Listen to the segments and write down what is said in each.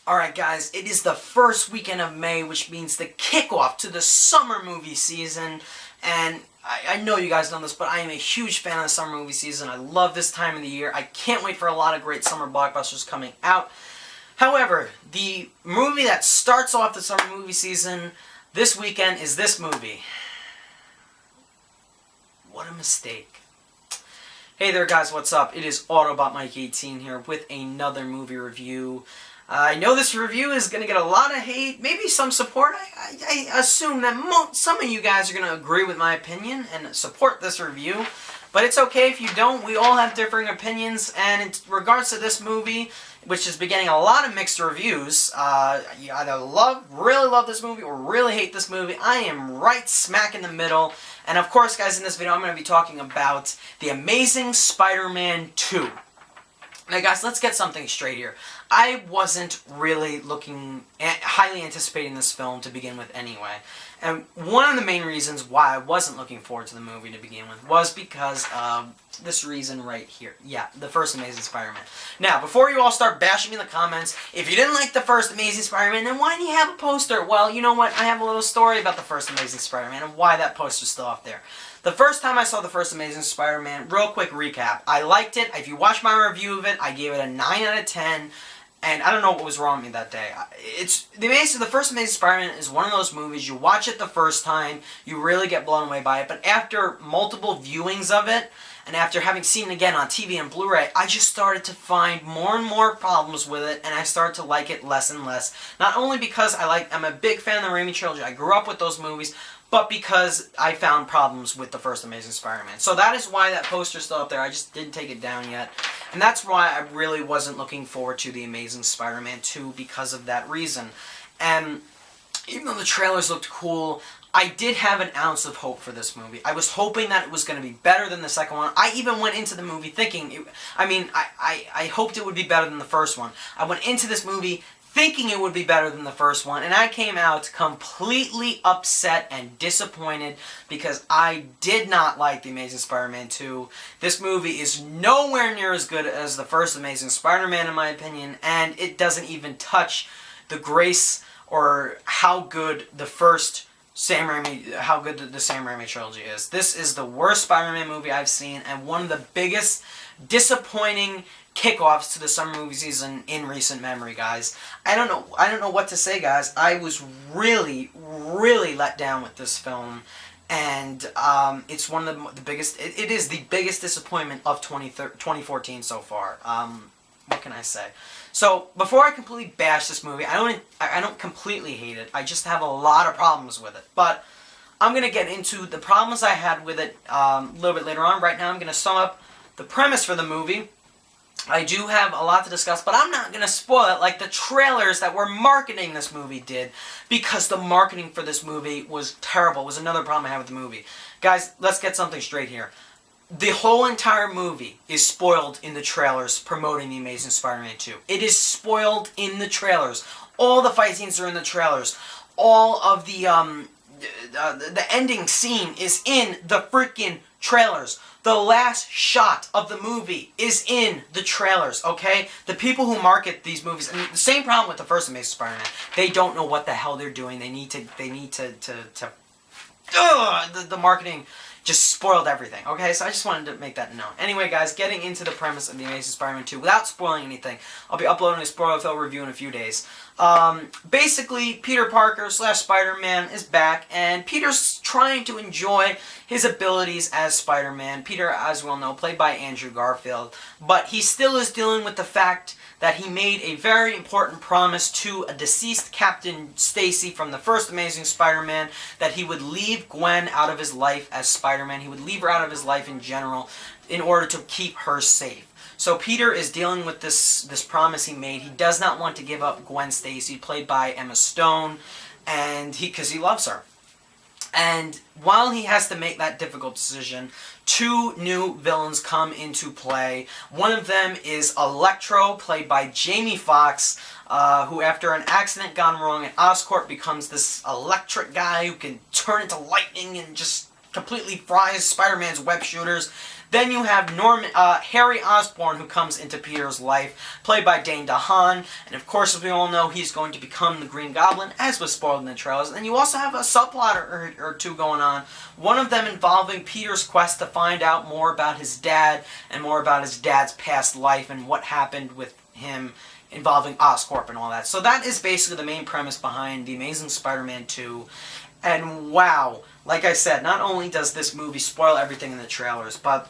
Alright guys, it is the first weekend of May, which means the kickoff to the summer movie season. And I know you guys know this, but I am a huge fan of the summer movie season. I love this time of the year. I can't wait for a lot of great summer blockbusters coming out. However, the movie that starts off the summer movie season this weekend is this movie. What a mistake. Hey there guys, what's up? It is Autobot Mike 18 here with another movie review. I know this review is going to get a lot of hate, maybe some support. I assume that some of you guys are going to agree with my opinion and support this review. But it's okay if you don't. We all have differing opinions. And in regards to this movie, which has been getting a lot of mixed reviews, you either really love this movie or really hate this movie. I am right smack in the middle. And of course, guys, in this video, I'm going to be talking about The Amazing Spider-Man 2. Now guys, let's get something straight here. I wasn't really highly anticipating this film to begin with anyway. And one of the main reasons why I wasn't looking forward to the movie to begin with was because of this reason right here. Yeah, the first Amazing Spider-Man. Now, before you all start bashing me in the comments, if you didn't like the first Amazing Spider-Man, then why do you have a poster? Well, you know what? I have a little story about the first Amazing Spider-Man and why that poster's still up there. The first time I saw the first Amazing Spider-Man, real quick recap. I liked it. If you watch my review of it, I gave it a 9 out of 10. And I don't know what was wrong with me that day. The first Amazing Spider-Man is one of those movies, you watch it the first time, you really get blown away by it. But after multiple viewings of it, and after having seen it again on TV and Blu-ray, I just started to find more and more problems with it, and I started to like it less and less. Not only because I'm a big fan of the Raimi trilogy, I grew up with those movies, but because I found problems with the first Amazing Spider-Man. So that is why that poster's still up there. I just didn't take it down yet. And that's why I really wasn't looking forward to The Amazing Spider-Man 2 because of that reason. And even though the trailers looked cool, I did have an ounce of hope for this movie. I was hoping that it was going to be better than the second one. I even went into the movie thinking, I hoped it would be better than the first one. I went into this movie thinking it would be better than the first one, and I came out completely upset and disappointed because I did not like The Amazing Spider-Man 2. This movie is nowhere near as good as the first Amazing Spider-Man in my opinion, and it doesn't even touch the grace or how good the first the Sam Raimi trilogy is. This is the worst Spider-Man movie I've seen, and one of the biggest disappointing kickoffs to the summer movie season in recent memory, guys. I don't know what to say, guys. I was really let down with this film, and it's one of the biggest. It is the biggest disappointment of 2014 so far. What can I say? So before I completely bash this movie, I don't completely hate it. I just have a lot of problems with it. But I'm gonna get into the problems I had with it a little bit later on. Right now, I'm gonna sum up the premise for the movie. I do have a lot to discuss, but I'm not going to spoil it like the trailers that were marketing this movie did, because the marketing for this movie was terrible. It was another problem I had with the movie. Guys, let's get something straight here. The whole entire movie is spoiled in the trailers promoting The Amazing Spider-Man 2. It is spoiled in the trailers. All the fight scenes are in the trailers. All of the ending scene is in the freaking trailers. The last shot of the movie is in the trailers, okay? The people who market these movies, and the same problem with the first Amazing Spider-Man, they don't know what the hell they're doing. The marketing just spoiled everything, okay? So I just wanted to make that known. Anyway, guys, getting into the premise of The Amazing Spider-Man 2 without spoiling anything. I'll be uploading a spoiler-filled review in a few days. Basically, Peter Parker / Spider-Man is back, and Peter's trying to enjoy his abilities as Spider-Man. Peter, as we all know, played by Andrew Garfield, but he still is dealing with the fact that he made a very important promise to a deceased Captain Stacy from the first Amazing Spider-Man that he would leave Gwen out of his life as Spider-Man. He would leave her out of his life in general in order to keep her safe. So Peter is dealing with this promise he made. He does not want to give up Gwen Stacy, played by Emma Stone, and because he loves her. And while he has to make that difficult decision, two new villains come into play. One of them is Electro, played by Jamie Foxx, who after an accident gone wrong at Oscorp becomes this electric guy who can turn into lightning and just completely fries Spider-Man's web shooters. Then you have Harry Osborn, who comes into Peter's life, played by Dane DeHaan, and of course, as we all know, he's going to become the Green Goblin, as was spoiled in the trailers. And you also have a subplot or two going on, one of them involving Peter's quest to find out more about his dad, and more about his dad's past life, and what happened with him involving Oscorp and all that. So that is basically the main premise behind The Amazing Spider-Man 2. And wow, like I said, not only does this movie spoil everything in the trailers, but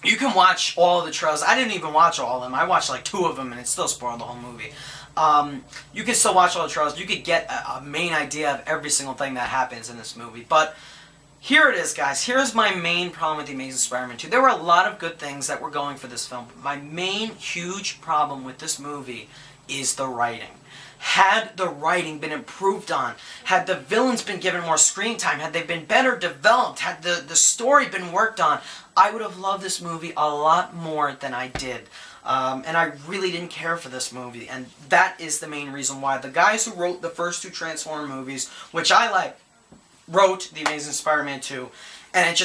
you can watch all of the trailers. I didn't even watch all of them. I watched like 2 of them and it still spoiled the whole movie. You can still watch all the trailers. You could get a main idea of every single thing that happens in this movie. But here it is, guys. Here's my main problem with The Amazing Spider-Man 2. There were a lot of good things that were going for this film. But my main huge problem with this movie is the writing. Had the writing been improved on, had the villains been given more screen time, had they been better developed, had the story been worked on, I would have loved this movie a lot more than I did. And I really didn't care for this movie. And that is the main reason why. The guys who wrote the first 2 Transformers movies, which I like, wrote The Amazing Spider-Man 2, and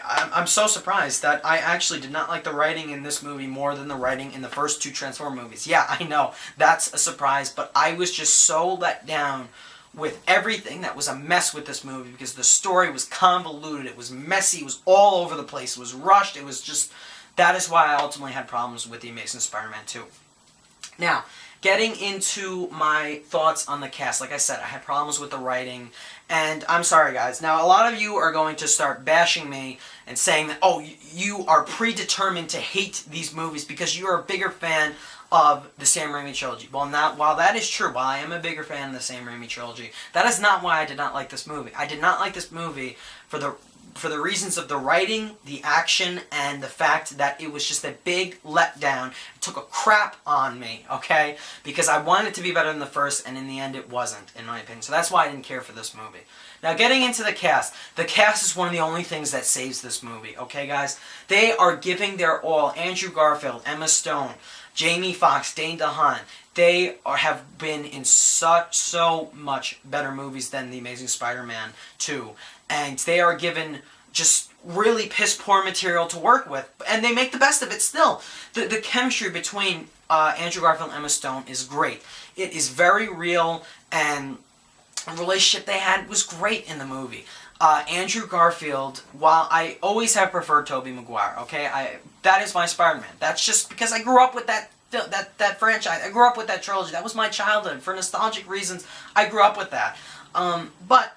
I'm so surprised that I actually did not like the writing in this movie more than the writing in the first 2 Transformers movies. Yeah, I know, that's a surprise, but I was just so let down with everything that was a mess with this movie, because the story was convoluted, it was messy, it was all over the place, it was rushed, it was just... That is why I ultimately had problems with The Amazing Spider-Man 2. Now, getting into my thoughts on the cast. Like I said, I had problems with the writing, and I'm sorry, guys. Now, a lot of you are going to start bashing me and saying that, oh, you are predetermined to hate these movies because you're a bigger fan of the Sam Raimi trilogy. Well, while that is true, while I am a bigger fan of the Sam Raimi trilogy, that is not why I did not like this movie. I did not like this movie for the reasons of the writing, the action, and the fact that it was just a big letdown. It took a crap on me, okay? Because I wanted it to be better than the first, and in the end it wasn't, in my opinion. So that's why I didn't care for this movie. Now, getting into the cast. The cast is one of the only things that saves this movie, okay, guys? They are giving their all. Andrew Garfield, Emma Stone, Jamie Foxx, Dane DeHaan. They have been in so much better movies than The Amazing Spider-Man 2. And they are given just really piss-poor material to work with. And they make the best of it still. The chemistry between Andrew Garfield and Emma Stone is great. It is very real, and the relationship they had was great in the movie. Andrew Garfield, while I always have preferred Tobey Maguire, okay? That is my Spider-Man. That's just because I grew up with that franchise. I grew up with that trilogy. That was my childhood. For nostalgic reasons, I grew up with that. But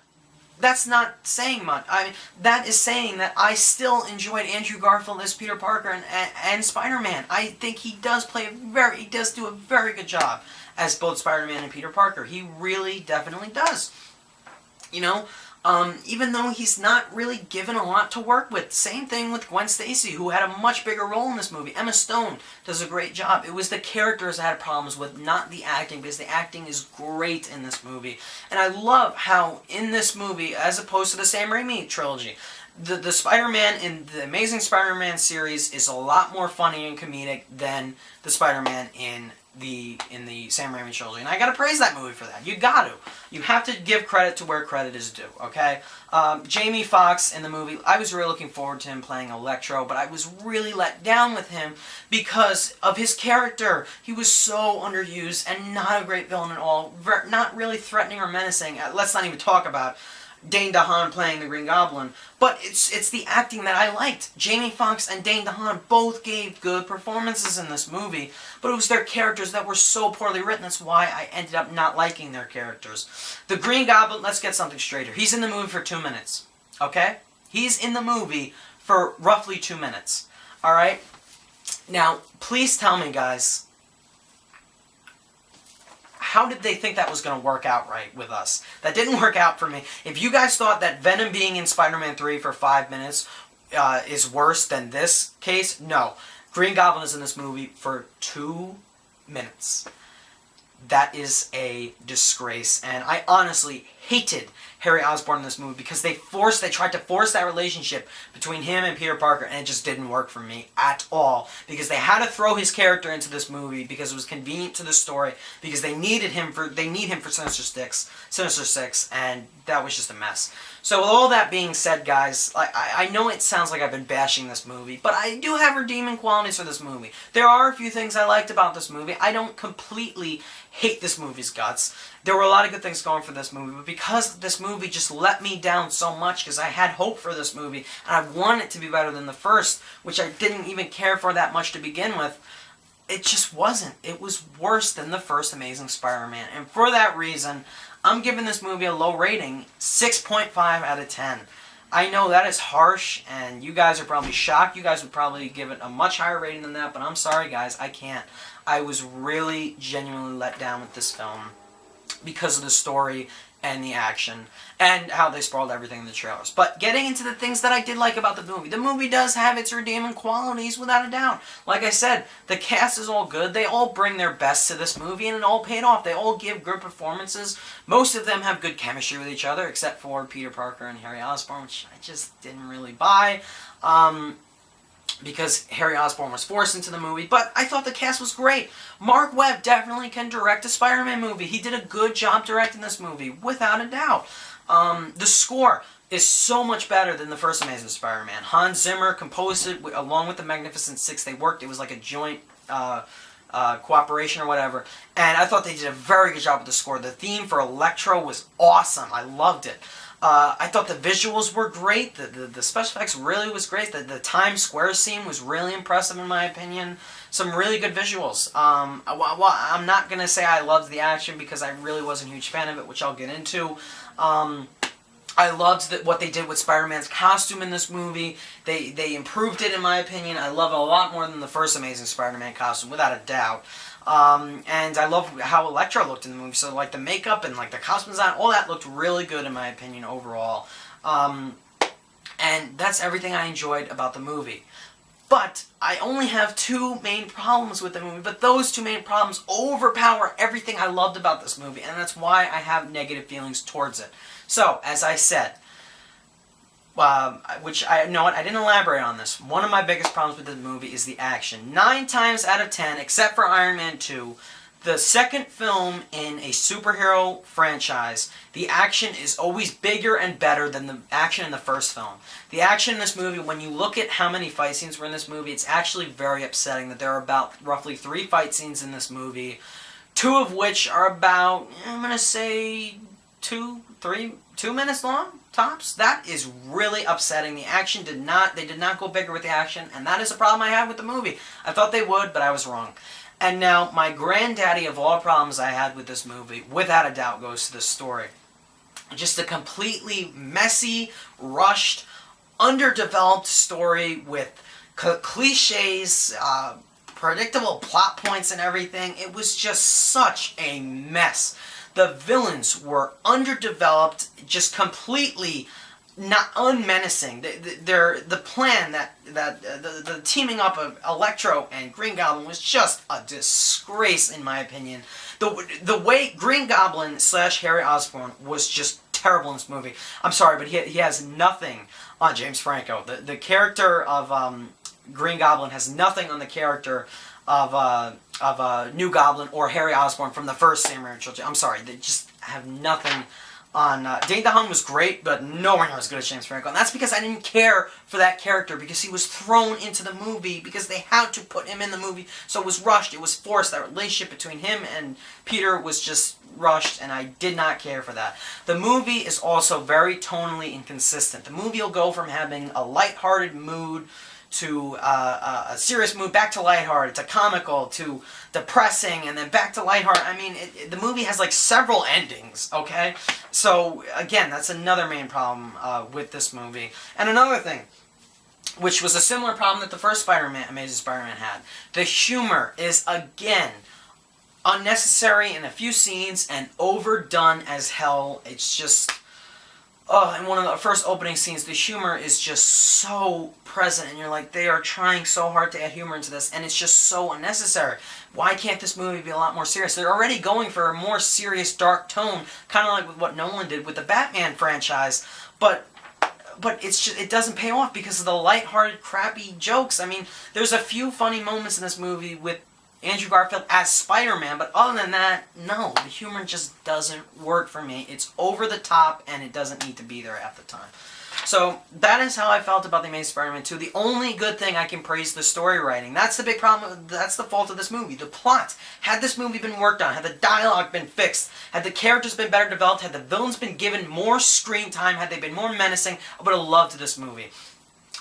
that's not saying much. I mean, that is saying that I still enjoyed Andrew Garfield as Peter Parker and Spider-Man. I think he does do a very good job as both Spider-Man and Peter Parker. He really definitely does. You know, even though he's not really given a lot to work with. Same thing with Gwen Stacy, who had a much bigger role in this movie. Emma Stone does a great job. It was the characters I had problems with, not the acting, because the acting is great in this movie. And I love how in this movie, as opposed to the Sam Raimi trilogy, the Spider-Man in the Amazing Spider-Man series is a lot more funny and comedic than the Spider-Man in the Sam Raimi trilogy. And I gotta praise that movie for that. You have to give credit to where credit is due, okay? Jamie Foxx in the movie, I was really looking forward to him playing Electro, but I was really let down with him because of his character. He was so underused and not a great villain at all. Not really threatening or menacing. Let's not even talk about Dane DeHaan playing the Green Goblin, but it's the acting that I liked. Jamie Foxx and Dane DeHaan both gave good performances in this movie, but it was their characters that were so poorly written. That's why I ended up not liking their characters. The Green Goblin, let's get something straighter. He's in the movie for 2 minutes, okay? He's in the movie for roughly 2 minutes, alright? Now, please tell me, guys, how did they think that was going to work out right with us? That didn't work out for me. If you guys thought that Venom being in Spider-Man 3 for 5 minutes is worse than this case, no. Green Goblin is in this movie for 2 minutes. That is a disgrace, and I honestly hated Harry Osborn in this movie because they tried to force that relationship between him and Peter Parker, and it just didn't work for me at all. Because they had to throw his character into this movie because it was convenient to the story, because they need him for Sinister Six, and that was just a mess. So with all that being said, guys, I know it sounds like I've been bashing this movie, but I do have redeeming qualities for this movie. There are a few things I liked about this movie. I don't completely hate this movie's guts. There were a lot of good things going for this movie, but because this movie just let me down so much, because I had hope for this movie, and I wanted it to be better than the first, which I didn't even care for that much to begin with, it just wasn't. It was worse than the first Amazing Spider-Man, and for that reason, I'm giving this movie a low rating, 6.5 out of 10. I know that is harsh, and you guys are probably shocked. You guys would probably give it a much higher rating than that, but I'm sorry, guys, I can't. I was really genuinely let down with this film because of the story and the action and how they spoiled everything in the trailers. But getting into the things that I did like about the movie does have its redeeming qualities without a doubt. Like I said, the cast is all good. They all bring their best to this movie, and it all paid off. They all give good performances. Most of them have good chemistry with each other, except for Peter Parker and Harry Osborn, which I just didn't really buy. Because Harry Osborn was forced into the movie, but I thought the cast was great. Mark Webb definitely can direct a Spider-Man movie. He did a good job directing this movie, without a doubt. The score is so much better than the first Amazing Spider-Man. Hans Zimmer composed it along with the Magnificent Six. They worked. It was like a joint cooperation or whatever. And I thought they did a very good job with the score. The theme for Electro was awesome. I loved it. I thought the visuals were great. The special effects really was great. The Times Square scene was really impressive in my opinion. Some really good visuals. I'm not going to say I loved the action because I really wasn't a huge fan of it, which I'll get into. I loved what they did with Spider-Man's costume in this movie. They improved it in my opinion. I love it a lot more than the first Amazing Spider-Man costume, without a doubt. And I love how Electro looked in the movie. So like the makeup and like the costume design, all that looked really good in my opinion overall. And that's everything I enjoyed about the movie. But I only have two main problems with the movie, but those two main problems overpower everything I loved about this movie, and that's why I have negative feelings towards it. So, as I said, which I know what I didn't elaborate on this. One of my biggest problems with the movie is the action. 9 times out of 10, except for Iron Man 2, the second film in a superhero franchise, the action is always bigger and better than the action in the first film. The action in this movie, when you look at how many fight scenes were in this movie, it's actually very upsetting that there are about roughly 3 fight scenes in this movie, 2 of which are about, I'm going to say, 2 minutes long, tops. That is really upsetting. The action they did not go bigger with the action, and that is a problem I have with the movie. I thought they would, but I was wrong. And now, my granddaddy of all problems I had with this movie, without a doubt, goes to the story. Just a completely messy, rushed, underdeveloped story with cliches, predictable plot points and everything. It was just such a mess. The villains were underdeveloped, just completely not unmenacing. The plan the teaming up of Electro and Green Goblin was just a disgrace in my opinion. The way Green Goblin / Harry Osborn was just terrible in this movie. I'm sorry, but he has nothing on James Franco. The character of Green Goblin has nothing on the character of New Goblin or Harry Osborn from the first Sam Raimi trilogy. I'm sorry, they just have nothing on... Dane DeHaan was great, but nowhere near as good as James Franco. And that's because I didn't care for that character, because he was thrown into the movie, because they had to put him in the movie, so it was rushed, it was forced. That relationship between him and Peter was just rushed, and I did not care for that. The movie is also very tonally inconsistent. The movie will go from having a lighthearted mood to a serious mood, back to lighthearted, to comical, to depressing, and then back to lighthearted. I mean, the movie has like several endings, okay? So, again, that's another main problem with this movie. And another thing, which was a similar problem that the first Amazing Spider-Man had. The humor is, again, unnecessary in a few scenes and overdone as hell. It's just... Oh, in one of the first opening scenes, the humor is just so present, and you're like, they are trying so hard to add humor into this, and it's just so unnecessary. Why can't this movie be a lot more serious? They're already going for a more serious, dark tone, kind of like with what Nolan did with the Batman franchise, but it's just, it doesn't pay off because of the lighthearted, crappy jokes. I mean, there's a few funny moments in this movie with Andrew Garfield as Spider-Man, but other than that, no, the humor just doesn't work for me. It's over the top, and it doesn't need to be there half the time. So, that is how I felt about The Amazing Spider-Man 2. The only good thing I can praise the story writing. That's the big problem, that's the fault of this movie. The plot. Had this movie been worked on, had the dialogue been fixed, had the characters been better developed, had the villains been given more screen time, had they been more menacing, I would have loved this movie.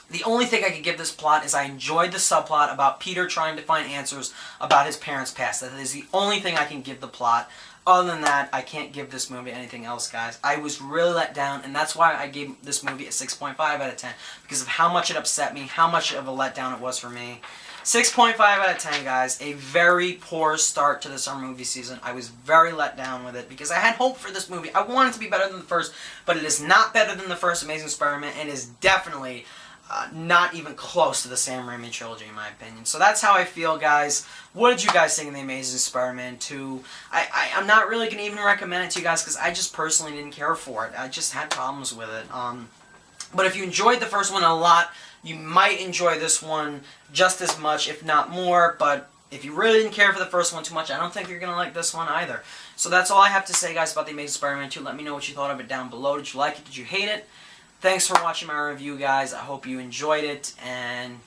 The only thing I could give this plot is I enjoyed the subplot about Peter trying to find answers about his parents' past. That is the only thing I can give the plot. Other than that, I can't give this movie anything else, guys. I was really let down, and that's why I gave this movie a 6.5 out of 10. Because of how much it upset me, how much of a letdown it was for me. 6.5 out of 10, guys. A very poor start to the summer movie season. I was very let down with it because I had hope for this movie. I wanted it to be better than the first, but it is not better than the first Amazing Spider-Man, and is definitely not even close to the Sam Raimi trilogy, in my opinion. So that's how I feel, guys. What did you guys think of The Amazing Spider-Man 2? I'm not really going to even recommend it to you guys because I just personally didn't care for it. I just had problems with it. But if you enjoyed the first one a lot, you might enjoy this one just as much, if not more. But if you really didn't care for the first one too much, I don't think you're going to like this one either. So that's all I have to say, guys, about The Amazing Spider-Man 2. Let me know what you thought of it down below. Did you like it? Did you hate it? Thanks for watching my review, guys. I hope you enjoyed it, and